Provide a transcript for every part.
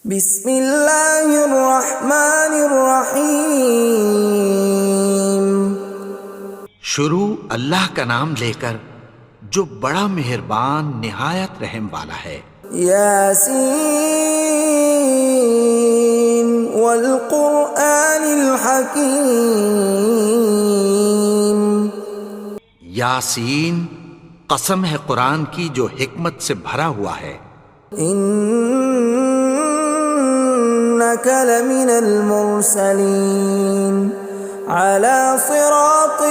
بسم اللہ الرحمن الرحیم۔ شروع اللہ کا نام لے کر جو بڑا مہربان نہایت رحم والا ہے۔ یاسین والقرآن الحکیم۔ یاسین، قسم ہے قرآن کی جو حکمت سے بھرا ہوا ہے۔ انک لمن المرسلین علی صراط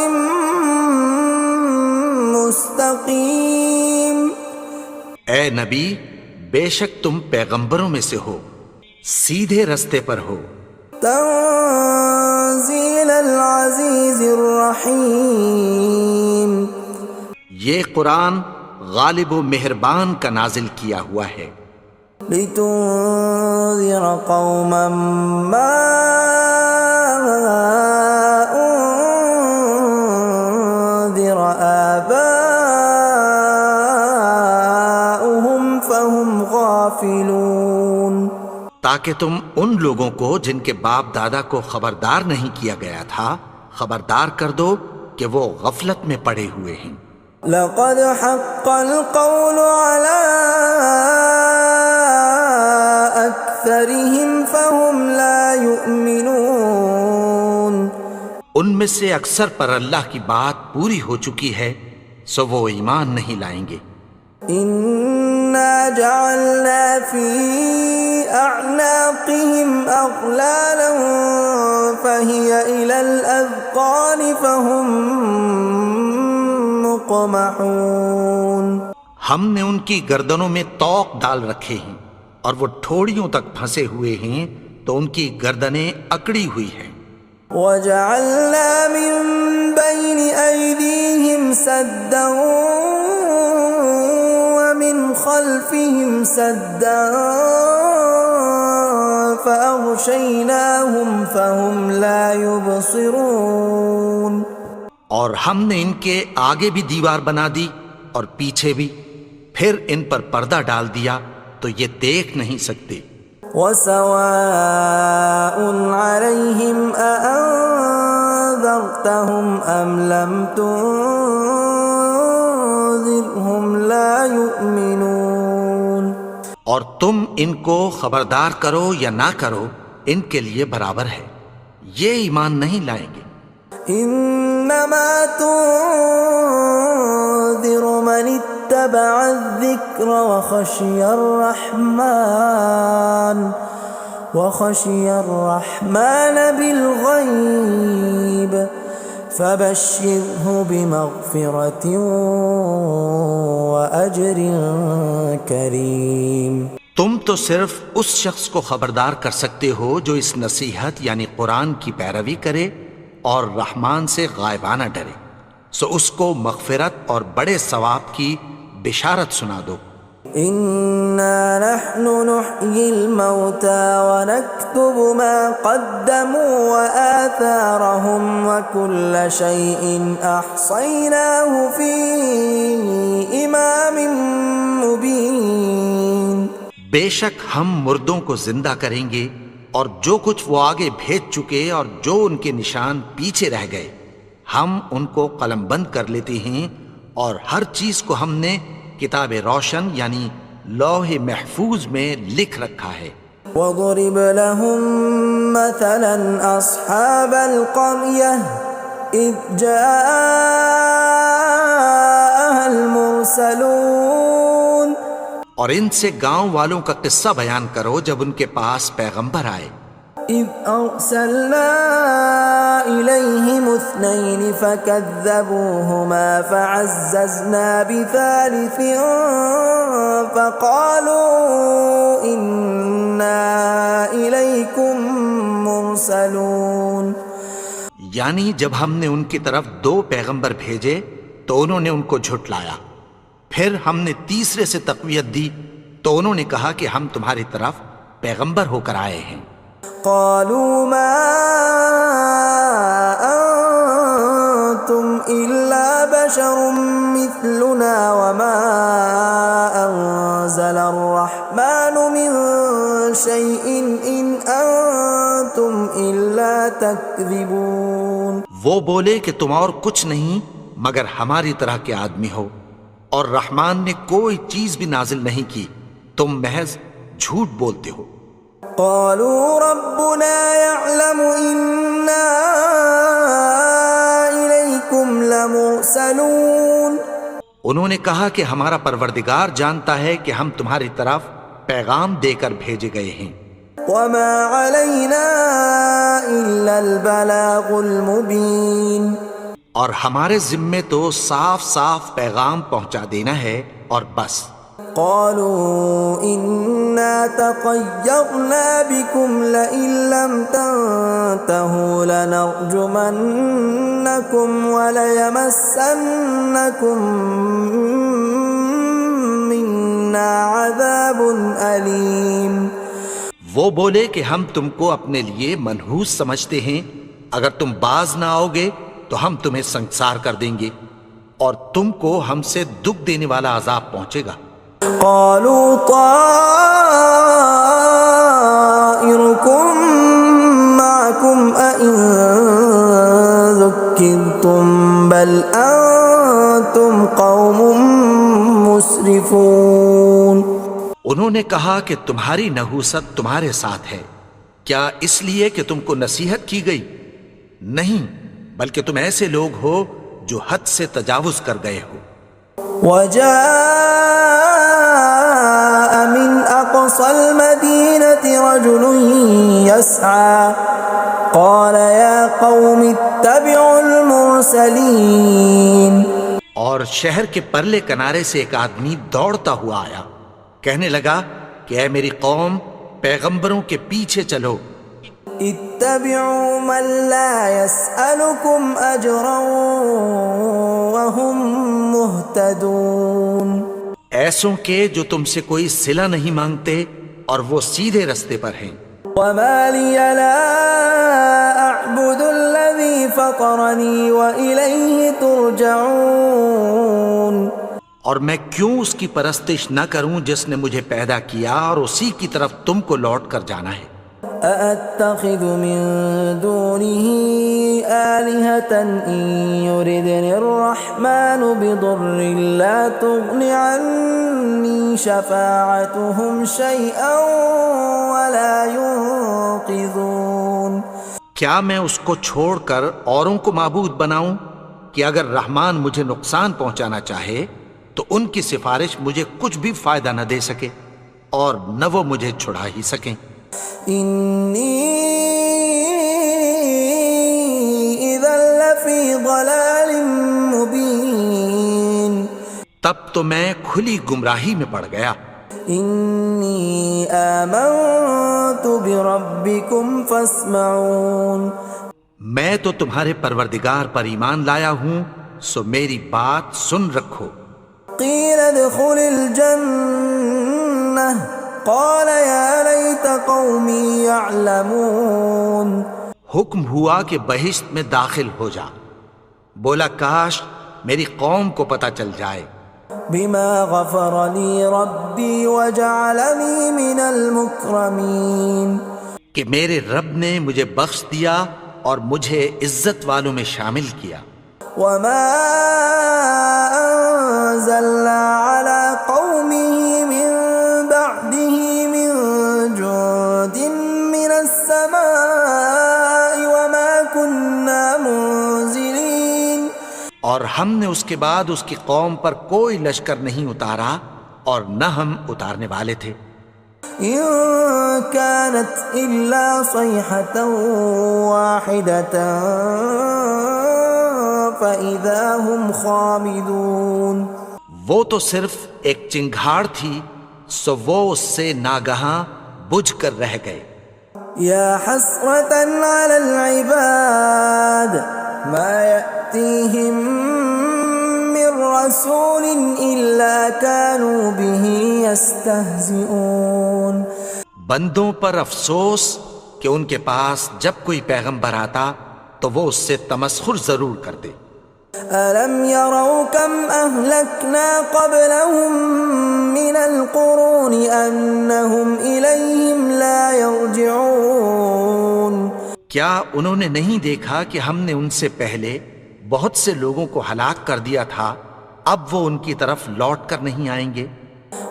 مستقیم۔ اے نبی، بے شک تم پیغمبروں میں سے ہو، سیدھے رستے پر ہو۔ تنزیل العزیز الرحیم۔ یہ قرآن غالب و مہربان کا نازل کیا ہوا ہے۔ لتنذر قوما ما انذر آباؤهم فهم غافلون۔ تاکہ تم ان لوگوں کو جن کے باپ دادا کو خبردار نہیں کیا گیا تھا خبردار کر دو کہ وہ غفلت میں پڑے ہوئے ہیں۔ لقد حق القول على أكثرهم فهم لا يؤمنون۔ ان میں سے اکثر پر اللہ کی بات پوری ہو چکی ہے سو وہ ایمان نہیں لائیں گے۔ إنا جعلنا في أعناقهم أغلالا فهي إلى الأذقان فهم مقمحون۔ ہم نے ان کی گردنوں میں طوق ڈال رکھے ہیں اور وہ ٹھوڑیوں تک پھنسے ہوئے ہیں تو ان کی گردنیں اکڑی ہوئی ہیں۔ وَجَعَلْنَا مِن بَيْنِ أَيْدِيهِمْ سَدًّا وَمِنْ خَلْفِهِمْ سَدًّا فَأَغْشَيْنَاهُمْ فَهُمْ لَا يُبْصِرُونَ۔ اور ہم نے ان کے آگے بھی دیوار بنا دی اور پیچھے بھی، پھر ان پر پردہ ڈال دیا تو یہ دیکھ نہیں سکتے۔ وَسَوَاءٌ عَلَيْهِمْ أَأَنذَرْتَهُمْ أَمْ لَمْ تُنذِرْهُمْ لَا يُؤْمِنُونَ۔ اور تم ان کو خبردار کرو یا نہ کرو ان کے لیے برابر ہے، یہ ایمان نہیں لائیں گے۔ انما تنذر من اتبع الذکر وخشی الرحمن بالغیب فبشرہ بمغفرۃ واجر کریم۔ تم تو صرف اس شخص کو خبردار کر سکتے ہو جو اس نصیحت یعنی قرآن کی پیروی کرے اور رحمان سے غائبانہ ڈرے، سو اس کو مغفرت اور بڑے ثواب کی بشارت سنا دو۔ اِنَّا نَحْنُ نُحْيِي الْمَوْتَى وَنَكْتُبُ مَا قَدَّمُوا وَآثَارَهُمْ وَكُلَّ شَيْءٍ أَحْصَيْنَاهُ فِي إِمَامٍ مُبِينٍ۔ بے شک ہم مردوں کو زندہ کریں گے اور جو کچھ وہ آگے بھیج چکے اور جو ان کے نشان پیچھے رہ گئے ہم ان کو قلم بند کر لیتے ہیں، اور ہر چیز کو ہم نے کتاب روشن یعنی لوح محفوظ میں لکھ رکھا ہے۔ وَضُرِبْ لَهُم مَّثَلًا أَصْحَابَ الْقَرْيَةِ إِذْ جَاءَهَا الْمُرْسَلُونَ۔ اور ان سے گاؤں والوں کا قصہ بیان کرو جب ان کے پاس پیغمبر آئے۔ إِذْ أَرْسَلْنَا إِلَيْهِمُ اثْنَيْنِ فَكَذَّبُوهُمَا فَعَزَّزْنَا بِثَالِثٍ فَقَالُوا إِنَّا إِلَيْكُمْ مُرْسَلُونَ۔ یعنی جب ہم نے ان کی طرف دو پیغمبر بھیجے تو انہوں نے ان کو جھٹلایا، پھر ہم نے تیسرے سے تقویت دی تو انہوں نے کہا کہ ہم تمہاری طرف پیغمبر ہو کر آئے ہیں۔ قالوا ما انتم الا بشر مثلنا وما انزل الرحمن من شيء إن أنتم إلا تكذبون. وہ بولے کہ تم اور کچھ نہیں مگر ہماری طرح کے آدمی ہو، اور رحمان نے کوئی چیز بھی نازل نہیں کی، تم محض جھوٹ بولتے ہو. قالوا ربنا يعلم إنا إليكم لمرسلون. انہوں نے کہا کہ ہمارا پروردگار جانتا ہے کہ ہم تمہاری طرف پیغام دے کر بھیجے گئے ہیں. وما علينا إلا البلاغ المبين. اور ہمارے ذمے تو صاف صاف پیغام پہنچا دینا ہے اور بس. قالوا إنا تطيرنا بكم لئن لم تنتهوا لنرجمنكم وليمسنكم منا عذاب أليم. وہ بولے کہ ہم تم کو اپنے لیے منحوس سمجھتے ہیں، اگر تم باز نہ آؤ گے تو ہم تمہیں سنسار کر دیں گے اور تم کو ہم سے دکھ دینے والا عذاب پہنچے گا. قالوا طائركم معكم أئن ذكرتم بل أنتم قوم مسرفون. انہوں نے کہا کہ تمہاری نحوست تمہارے ساتھ ہے، کیا اس لیے کہ تم کو نصیحت کی گئی؟ نہیں، بلکہ تم ایسے لوگ ہو جو حد سے تجاوز کر گئے ہو. وجاء من أقصى المدينة رجل يسعى قال يا قوم اتبعوا المرسلين. اور شہر کے پرلے کنارے سے ایک آدمی دوڑتا ہوا آیا، کہنے لگا کہ اے میری قوم، پیغمبروں کے پیچھے چلو. اتبعوا من لا يسألكم أجرا وهم مهتدون. ایسوں کے جو تم سے کوئی صلہ نہیں مانگتے اور وہ سیدھے رستے پر ہیں. وما لي لا أعبد الذي فطرني وإليه ترجعون. اور میں کیوں اس کی پرستش نہ کروں جس نے مجھے پیدا کیا اور اسی کی طرف تم کو لوٹ کر جانا ہے. أأتخذ من دونه آلهة إن يردني الرحمن بضر لا تغن عني شفاعتهم شيئا ولا ينقذون. کیا میں اس کو چھوڑ کر اوروں کو معبود بناؤں کہ اگر رحمان مجھے نقصان پہنچانا چاہے تو ان کی سفارش مجھے کچھ بھی فائدہ نہ دے سکے اور نہ وہ مجھے چھڑا ہی سکیں. إني إذا لفي ضلال مبين. تب تو میں کھلی گمراہی میں پڑ گیا. إني آمنت بربكم فاسمعون. میں تو تمہارے پروردگار پر ایمان لایا ہوں، سو میری بات سن رکھو. قيل ادخل الجنة قال يا ليت قومي يعلمون. حکم ہوا کہ بہشت میں داخل ہو جا. بولا کاش میری قوم کو پتہ چل جائے. بما غفر لي ربي وجعلني من المكرمين. کہ میرے رب نے مجھے بخش دیا اور مجھے عزت والوں میں شامل کیا. وما أنزلنا على قومه من بعده من جند من السماء وما كنا منزلين. اور ہم نے اس کے بعد اس کی قوم پر کوئی لشکر نہیں اتارا اور نہ ہم اتارنے والے تھے. إن كانت إلا صيحة واحدة فإذا هم خامدون. وہ تو صرف ایک چنگھاڑ تھی، سو وہ اس سے ناگہاں بجھ کر رہ گئے. يا حسرة على العباد ما يأتيهم من رسول إلا كانوا به يستهزئون. بندوں پر افسوس کہ ان کے پاس جب کوئی پیغمبر آتا تو وہ اس سے تمسخر ضرور کرتے. ألم يروا كم أهلكنا قبلهم من القرون أنهم إليهم لا يرجعون کیا انہوں نے نہیں دیکھا کہ ہم نے ان سے پہلے بہت سے لوگوں کو ہلاک کر دیا تھا، اب وہ ان کی طرف لوٹ کر نہیں آئیں گے؟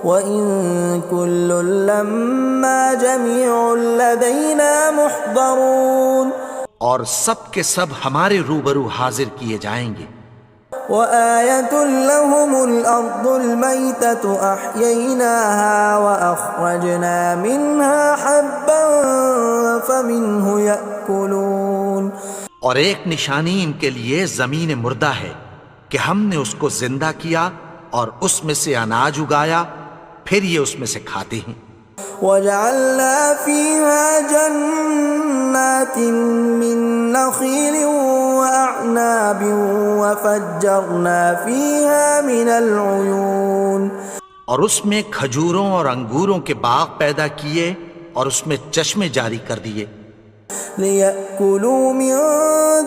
وَإِن كُلٌّ لَّمَّا جَمِيعٌ لَّدَيْنَا مُحْضَرُونَ اور سب کے سب ہمارے روبرو حاضر کیے جائیں گے۔ وَآيَةٌ لَّهُمُ الْأَرْضُ الْمَيْتَةُ أَحْيَيْنَاهَا وَأَخْرَجْنَا مِنْهَا حَبًّا فَمِنْهُ يَأْكُلُونَ اور ایک نشانی ان کے لیے زمین مردہ ہے کہ ہم نے اس کو زندہ کیا اور اس میں سے اناج اگایا، پھر یہ اس میں سے کھاتے ہیں۔ وَجَعَلْنَا فِيهَا جَنَّاتٍ مِّن نَّخِيلٍ وَأَعْنَابٍ وَفَجَّرْنَا فِيهَا مِنَ الْعُيُونِ اور اس میں کھجوروں اور انگوروں کے باغ پیدا کیے اور اس میں چشمے جاری کر دیے، لِيَأْكُلُوا مِن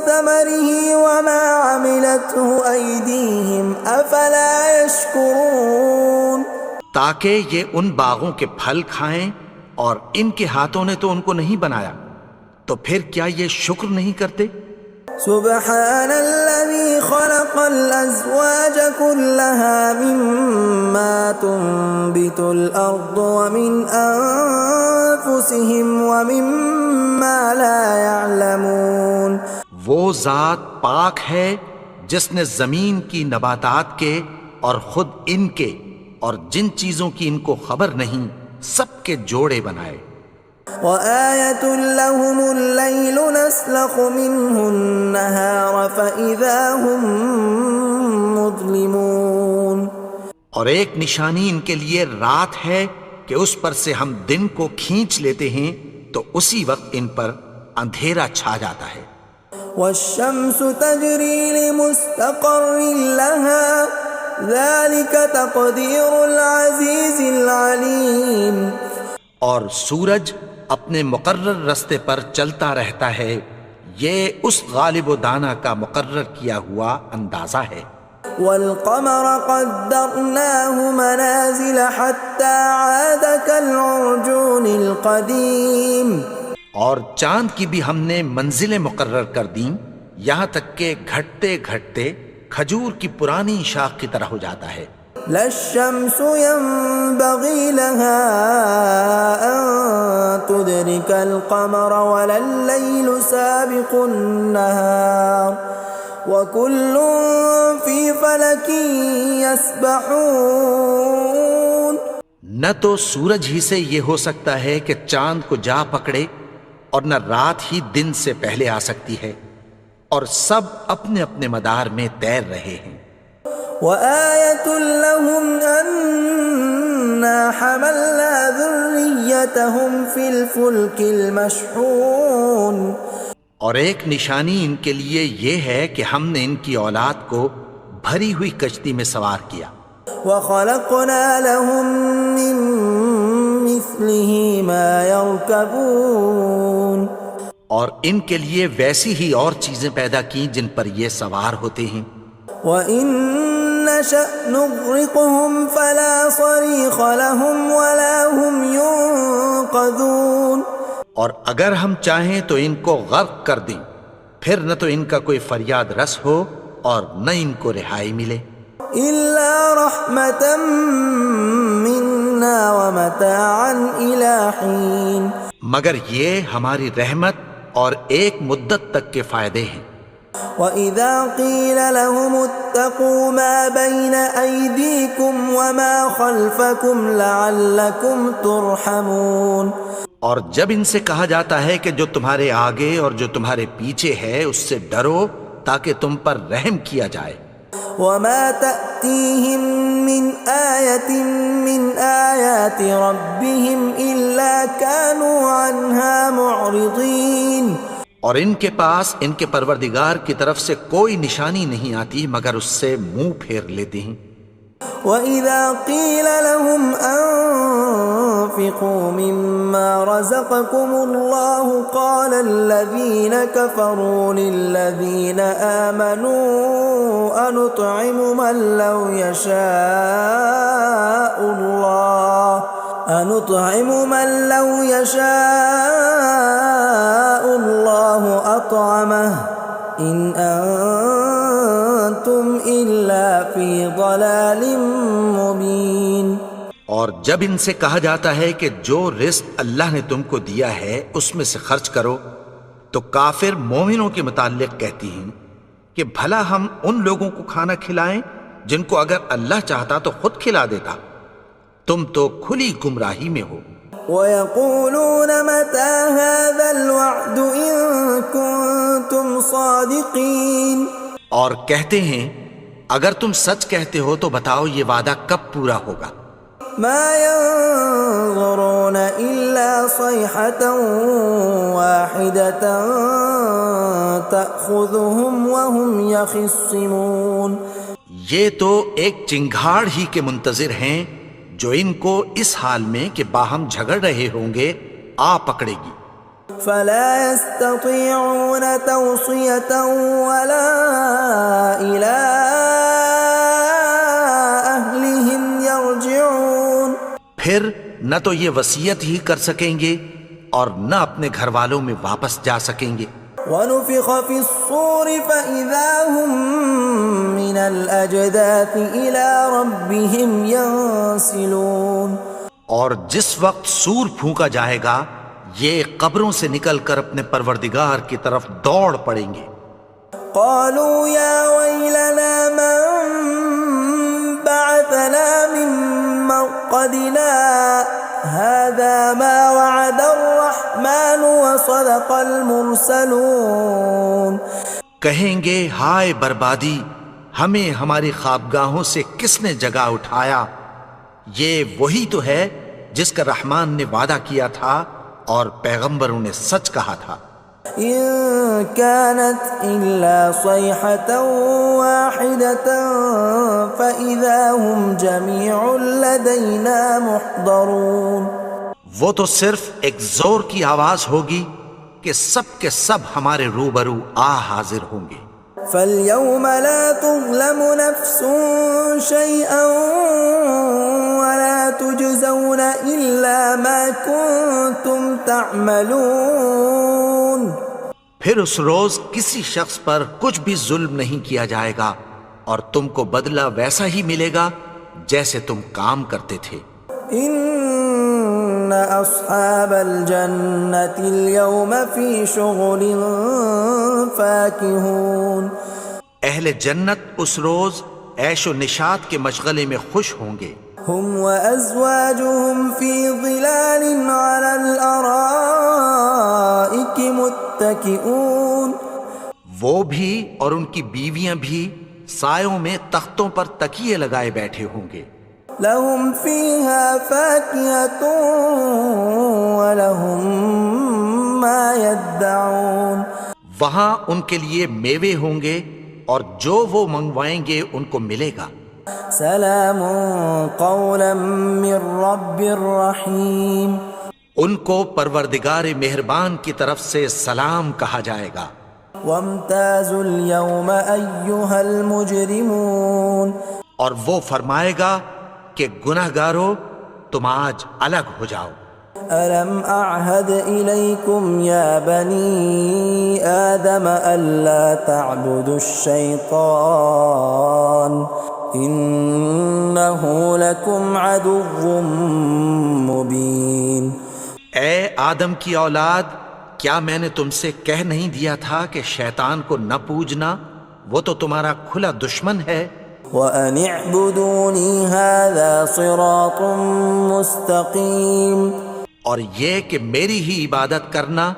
ثَمَرِهِ وَمَا عَمِلَتْهُ أَيْدِيهِمْ أَفَلَا يَشْكُرُونَ تاکہ یہ ان باغوں کے پھل کھائیں، اور ان کے ہاتھوں نے تو ان کو نہیں بنایا، تو پھر کیا یہ شکر نہیں کرتے؟ سبحان الذي خلق الأزواج كلها مما تنبت الأرض ومن أنفسهم ومما لا يعلمون وہ ذات پاک ہے جس نے زمین کی نباتات کے اور خود ان کے اور جن چیزوں کی ان کو خبر نہیں سب کے جوڑے بنائے۔ وَآيَةٌ لَّهُمُ اللَّيْلُ نَسْلَخُ مِنْهُ النَّهَارَ فَإِذَا هُم مُظْلِمُونَ اور ایک نشانی ان کے لیے رات ہے کہ اس پر سے ہم دن کو کھینچ لیتے ہیں تو اسی وقت ان پر اندھیرا چھا جاتا ہے۔ وَالشَّمْسُ تَجْرِي لِمُسْتَقَرٍّ لَّهَا ذَلِكَ تَقْدِيرُ الْعَزِيزِ الْعَلِيمِ اور سورج اپنے مقرر رستے پر چلتا رہتا ہے، یہ اس غالب و دانا کا مقرر کیا ہوا اندازہ ہے۔ وَالْقَمَرَ قَدَّرْنَاهُ مَنَازِلَ حَتَّى عَادَ كَالْعُرْجُونِ الْقَدِيمِ اور چاند کی بھی ہم نے منزلیں مقرر کر دیں، یہاں تک کہ گھٹتے گھٹتے کھجور کی پرانی شاخ کی طرح ہو جاتا ہے۔ لا الشمس ينبغي لها أن تدرك القمر ولا الليل سابق النهار وكل في فلك يسبحون نہ تو سورج ہی سے یہ ہو سکتا ہے کہ چاند کو جا پکڑے، اور نہ رات ہی دن سے پہلے آ سکتی ہے، اور سب اپنے اپنے مدار میں تیر رہے ہیں۔ وَآيَةٌ لَّهُمْ أَنَّا حَمَلْنَا ذُرِّيَّتَهُمْ فِي الْفُلْكِ الْمَشْحُونِ اور ایک نشانی ان کے لیے یہ ہے کہ ہم نے ان کی اولاد کو بھری ہوئی کشتی میں سوار کیا۔ وَخَلَقْنَا لَهُم مِّن مِّثْلِهِ مَا يَرْكَبُونَ اور ان کے لیے ویسی ہی اور چیزیں پیدا کی جن پر یہ سوار ہوتے ہیں۔ وَإِن نَّشَأْ نُغْرِقْهُمْ فَلَا صَرِيخَ لَهُمْ وَلَا هُمْ يُنقَذُونَ اور اگر ہم چاہیں تو ان کو غرق کر دیں، پھر نہ تو ان کا کوئی فریاد رس ہو اور نہ ان کو رہائی ملے۔ إِلَّا رَحْمَةً مِّنَّا وَمَتَاعًا إِلَىٰ حِينٍ مگر یہ ہماری رحمت اور ایک مدت تک کے فائدے ہیں۔ وَإِذَا قِيلَ لَهُمُ اتَّقُوا مَا بَيْنَ أَيْدِيكُمْ وَمَا خَلْفَكُمْ لَعَلَّكُمْ تُرْحَمُونَ اور جب ان سے کہا جاتا ہے کہ جو تمہارے آگے اور جو تمہارے پیچھے ہے اس سے ڈرو تاکہ تم پر رحم کیا جائے۔ وَمَا تَأْتِيهِم مِّنْ آيَةٍ مِّنْ آيَاتِ رَبِّهِمْ إِلَّا كَانُوا عَنْهَا مُعْرِضِينَ اور ان کے پاس ان کے پروردگار کی طرف سے کوئی نشانی نہیں آتی مگر اس سے منہ پھیر لیتے ہیں۔ وَإِذَا قِيلَ لَهُمْ وأنفقوا مما رزقكم الله قال الذين كفروا للذين آمنوا أنطعم من لو يشاء الله أطعمه إن أنتم إلا في ضلال مبين۔ اور جب ان سے کہا جاتا ہے کہ جو رزق اللہ نے تم کو دیا ہے اس میں سے خرچ کرو، تو کافر مومنوں کے متعلق کہتی ہیں کہ بھلا ہم ان لوگوں کو کھانا کھلائیں جن کو اگر اللہ چاہتا تو خود کھلا دیتا، تم تو کھلی گمراہی میں ہو۔ وَيَقُولُونَ مَتَى هَذَا الْوَعْدُ إِن كُنتُمْ صَادِقِينَ، اور کہتے ہیں اگر تم سچ کہتے ہو تو بتاؤ یہ وعدہ کب پورا ہوگا۔ مَا يَنظُرُونَ إِلَّا صَيْحَةً وَاحِدَةً تَأْخُذُهُمْ وَهُمْ يَخِصِّمُونَ، یہ تو ایک چنگھاڑ ہی کے منتظر ہیں جو ان کو اس حال میں کہ باہم جھگڑ رہے ہوں گے آ پکڑے گی۔ فَلَا يَسْتَطِيعُونَ تَوْصِيَةً وَلَا إِلَىٰ أَهْلِهِمْ يَرْجِعُونَ، پھر نہ تو یہ وصیت ہی کر سکیں گے اور نہ اپنے گھر والوں میں واپس جا سکیں گے۔ وَنُفِخَ فِي الصُّورِ فَإِذَا هُم مِّنَ الْأَجْدَاثِ إِلَىٰ رَبِّهِمْ يَنسِلُونَ، اور جس وقت سور پھونکا جائے گا یہ قبروں سے نکل کر اپنے پروردگار کی طرف دوڑ پڑیں گے۔ قالوا يا ويلنا من بعثنا من مرقدنا هذا ما وعد الرحمن وصدق المرسلون، کہیں گے ہائے بربادی، ہمیں ہماری خوابگاہوں سے کس نے جگا اٹھایا، یہ وہی تو ہے جس کا رحمان نے وعدہ کیا تھا اور پیغمبروں نے سچ کہا تھا۔ إن كانت إلا صيحة واحدة فإذا هم جميع لدينا محضرون، وہ تو صرف ایک زور کی آواز ہوگی کہ سب کے سب ہمارے روبرو آ حاضر ہوں گے۔ فاليوم لا تظلم نفس شيئا ولا تجزون إلا ما كنتم تعملون، پھر اس روز کسی شخص پر کچھ بھی ظلم نہیں کیا جائے گا اور تم کو بدلہ ویسا ہی ملے گا جیسے تم کام کرتے تھے۔ ان اصحاب الجنة اليوم في شغل فاكهون، اہل جنت اس روز عیش و نشاط کے مشغلے میں خوش ہوں گے۔ هم وازواجهم في ظلال على الارائك متكئون، وہ بھی اور ان کی بیویاں بھی سایوں میں تختوں پر تکیے لگائے بیٹھے ہوں گے۔ لهم فيها فاكهة ولهم ما يدعون، وہاں ان کے لیے میوے ہوں گے اور جو وہ منگوائیں گے ان کو ملے گا۔ سلام قولا من رب رحیم، ان کو پروردگار مہربان کی طرف سے سلام کہا جائے گا۔ وامتازوا اليوم ایھا المجرمون، اور وہ فرمائے گا کہ گنہگارو تم آج الگ ہو جاؤ۔ ألم أعهد إليكم يا بني آدم ألا تعبدوا الشيطان إنه لكم عدو مبين۔ اے آدم کی اولاد، کیا میں نے تم سے کہہ نہیں دیا تھا کہ شیطان کو نہ پوجنا، وہ تو تمہارا کھلا دشمن ہے۔ وَأَنِ اعْبُدُونِي هَذَا صِرَاطٌ مُسْتَقِيمٌ، اور یہ کہ میری ہی عبادت کرنا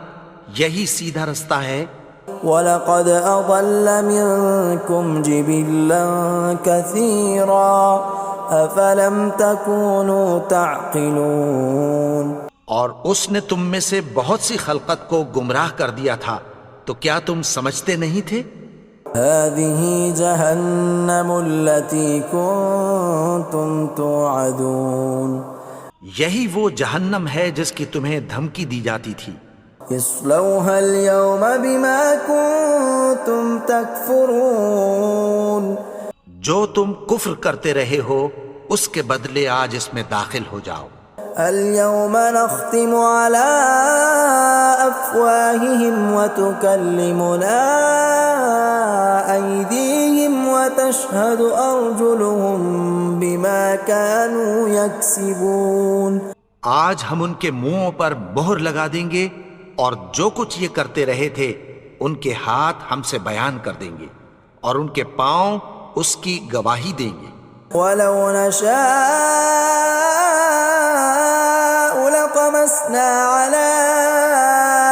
یہی سیدھا رستہ ہے۔ وَلَقَدْ أَضَلَّ مِنْكُمْ جِبِلًّا كَثِيرًا أَفَلَمْ تَكُونُوا تَعْقِلُونَ، اور اس نے تم میں سے بہت سی خلقت کو گمراہ کر دیا تھا، تو کیا تم سمجھتے نہیں تھے؟ هَذِهِ جَهَنَّمُ الَّتِي كُنْتُمْ تُوعَدُونَ، یہی وہ جہنم ہے جس کی تمہیں دھمکی دی جاتی تھی. اصلوها اليوم بما كنتم تكفرون. جو تم کفر کرتے رہے ہو اس کے بدلے آج اس میں داخل ہو جاؤ. اليوم نختم على أفواههم وتكلمنا أيديهم وتشهد أرجلهم بما كانوا يكسبون. آج ہم ان کے منہوں پر مہر لگا دیں گے اور جو کچھ یہ کرتے رہے تھے ان کے ہاتھ ہم سے بیان کر دیں گے اور ان کے پاؤں اس کی گواہی دیں گے. ولو نشاء لطمسنا على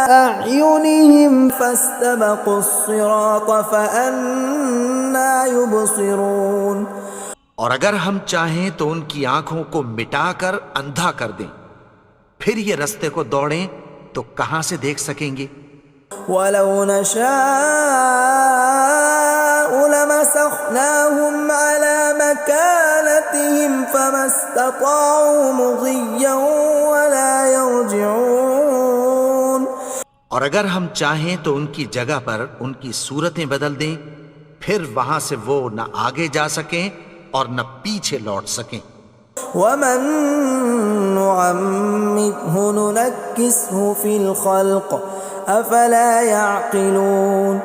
أعينهم فاستبقوا الصراط فأنى يبصرون. اور اگر ہم چاہیں تو ان کی آنکھوں کو مٹا کر اندھا کر دیں، پھر یہ رستے کو دوڑیں تو کہاں سے دیکھ سکیں گے. ولو نشاء لمسخناهم على مكانتهم فما استطاعوا مضيا ولا يرجعون. اور اگر ہم چاہیں تو ان کی جگہ پر ان کی صورتیں بدل دیں، پھر وہاں سے وہ نہ آگے جا سکیں اور نہ پیچھے لوٹ سکیں. ومن نعمره ننكسه في الخلق افلا يعقلون.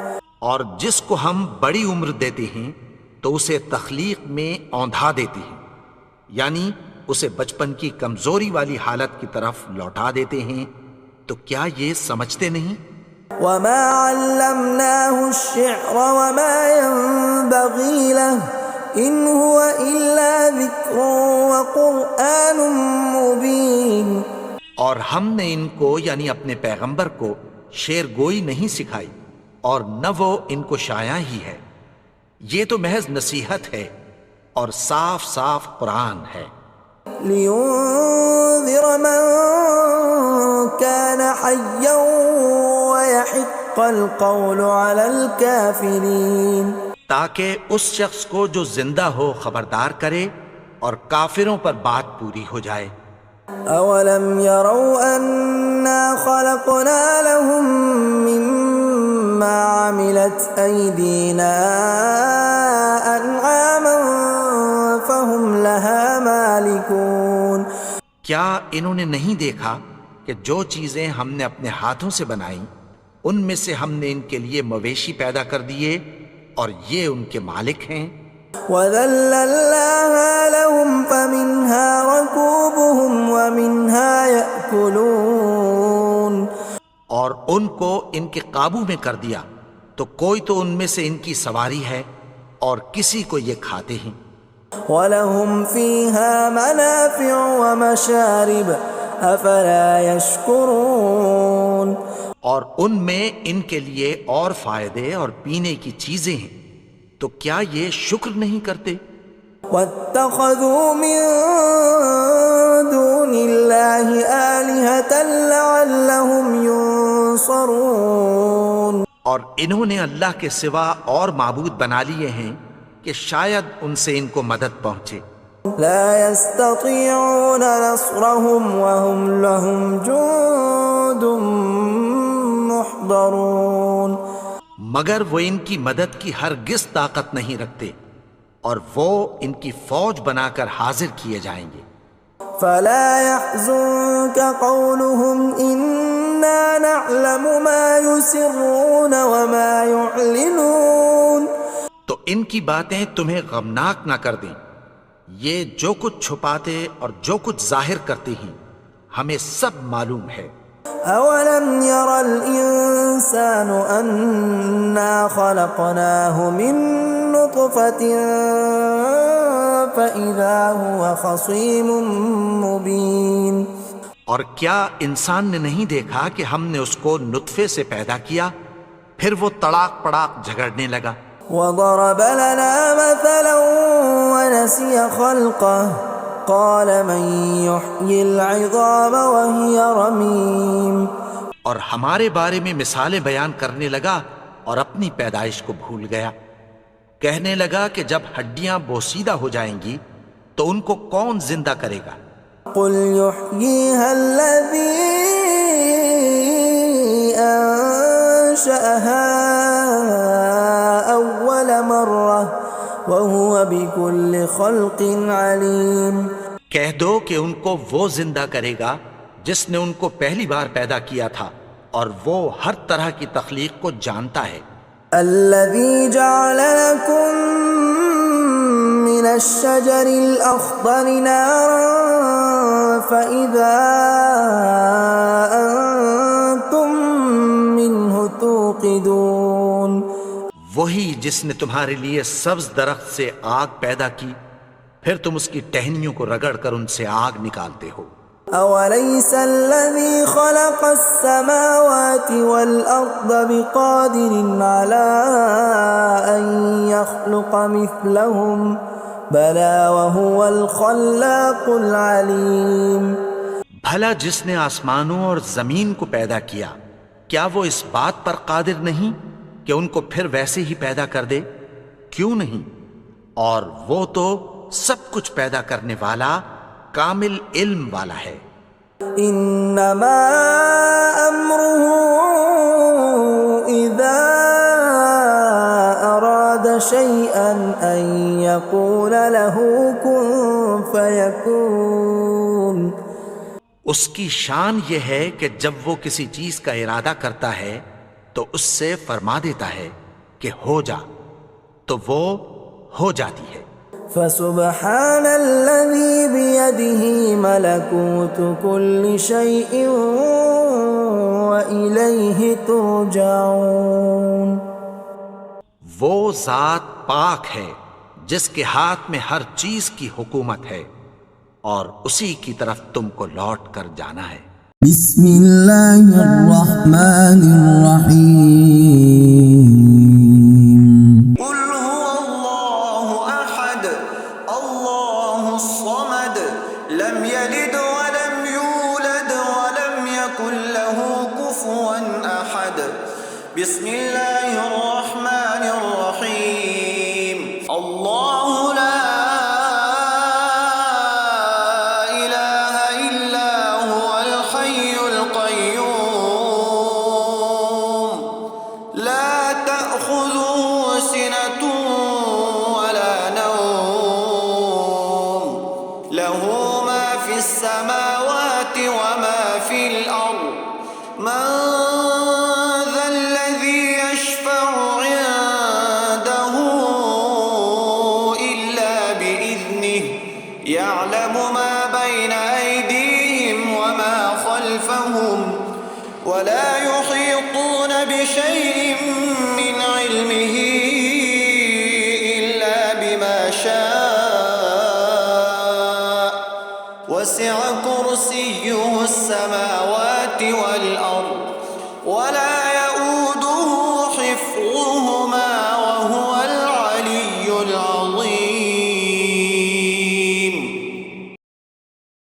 اور جس کو ہم بڑی عمر دیتے ہیں تو اسے تخلیق میں اوندھا دیتے ہیں، یعنی اسے بچپن کی کمزوری والی حالت کی طرف لوٹا دیتے ہیں. تو کیا یہ سمجھتے نہیں؟ وما علمناه الشعر وما ينبغي له ان هو الا ذکر وقرآن مبین. اور ہم نے ان کو یعنی اپنے پیغمبر کو شعر گوئی نہیں سکھائی اور نہ وہ ان کو شایع ہی ہے، یہ تو محض نصیحت ہے اور صاف صاف قرآن ہے. لینذر من كان حیا ويحق القول على الكافرین. تاکہ اس شخص کو جو زندہ ہو خبردار کرے اور کافروں پر بات پوری ہو جائے. اولم يروا انا خلقنا لهم مما عملت ايدينا انعاما فهم لها مالكون. کیا انہوں نے نہیں دیکھا کہ جو چیزیں ہم نے اپنے ہاتھوں سے بنائیں ان میں سے ہم نے ان کے لیے مویشی پیدا کر دیے اور یہ ان کے مالک ہیں. وَذَلَّلْنَاهَا لَهُمْ فَمِنْهَا رَكُوبُهُمْ وَمِنْهَا يَأْكُلُونَ. اور ان کو ان کے قابو میں کر دیا تو کوئی تو ان میں سے ان کی سواری ہے اور کسی کو یہ کھاتے ہیں. وَلَهُمْ فِيهَا مَنَافِعُ وَمَشَارِبُ أَفَلَا يَشْكُرُونَ. اور ان میں ان کے لیے اور فائدے اور پینے کی چیزیں ہیں، تو کیا یہ شکر نہیں کرتے؟ وَاتَّخَذُوا مِن دُونِ اللَّهِ آلِهَةً لَعَلَّهُمْ يُنصَرُونَ. اور انہوں نے اللہ کے سوا اور معبود بنا لیے ہیں کہ شاید ان سے ان کو مدد پہنچے. لا يستطيعون نصرهم وهم لهم جند محضرون. مگر وہ ان کی مدد کی ہرگز طاقت نہیں رکھتے اور وہ ان کی فوج بنا کر حاضر کیے جائیں گے. فلا يحزنك قولهم إنا نعلم ما يسرون وما يعلنون. تو ان کی باتیں تمہیں غمناک نہ کر دیں، یہ جو کچھ چھپاتے اور جو کچھ ظاہر کرتے ہیں ہمیں سب معلوم ہے. اولم ير الانسان انا خلقناه من نطفة فاذا هو خصيم مبين. اور کیا انسان نے نہیں دیکھا کہ ہم نے اس کو نطفے سے پیدا کیا پھر وہ تڑاک پڑاک جھگڑنے لگا. وضرب لنا مثلا ونسي خلقه قال من يحيي العظام وهي رميم. اور ہمارے بارے میں مثالیں بیان کرنے لگا اور اپنی پیدائش کو بھول گیا. کہنے لگا کہ جب ہڈیاں بوسیدہ ہو جائیں گی تو ان کو کون زندہ کرے گا قل يحييها الذي أنشأها أول مرة وهو بكل خلق عليم. کہہ دو کہ ان کو وہ زندہ کرے گا جس نے ان کو پہلی بار پیدا کیا تھا اور وہ ہر طرح کی تخلیق کو جانتا ہے. الذي جعل لكم من الشجر الأخضر نارا فإذا أنتم منه توقدون. وہی جس نے تمہارے لیے سبز درخت سے آگ پیدا کی پھر تم اس کی ٹہنیوں کو رگڑ کر ان سے آگ نکالتے ہو. أوليس الذي خلق السماوات والأرض بقادر على أن يخلق مثلهم بلى وهو الخلاق العليم. بھلا جس نے آسمانوں اور زمین کو پیدا کیا کیا وہ اس بات پر قادر نہیں کہ ان کو پھر ویسے ہی پیدا کر دے؟ کیوں نہیں؟ اور وہ تو سب کچھ پیدا کرنے والا کامل علم والا ہے. انما امره اذا اراد شيئا ان يقول له كن فيكون. اس کی شان یہ ہے کہ جب وہ کسی چیز کا ارادہ کرتا ہے تو اس سے فرما دیتا ہے کہ ہو جا تو وہ ہو جاتی ہے. فسبحان الذي بيده ملكوت كل شيء وإليه ترجعون. وہ ذات پاک ہے جس کے ہاتھ میں ہر چیز کی حکومت ہے اور اسی کی طرف تم کو لوٹ کر جانا ہے. بسم اللہ الرحمن الرحیم. قل هو الله أحد الله الصمد لم يلد ولم يولد ولم يكن له كفوا أحد. بسم الله الرحمن الرحيم. الله لا إله إلا هو الحي القيوم لا تأخذه سنة ولا نوم له ما في السماوات وما في الأرض. من ذا الذي يشفع عنده إلا بإذنه يعلم ما بين أيديهم وما خلفهم ولا يحيطون بشيء من علمه إلا بما شاء وسع كرسيه السماوات والأرض ولا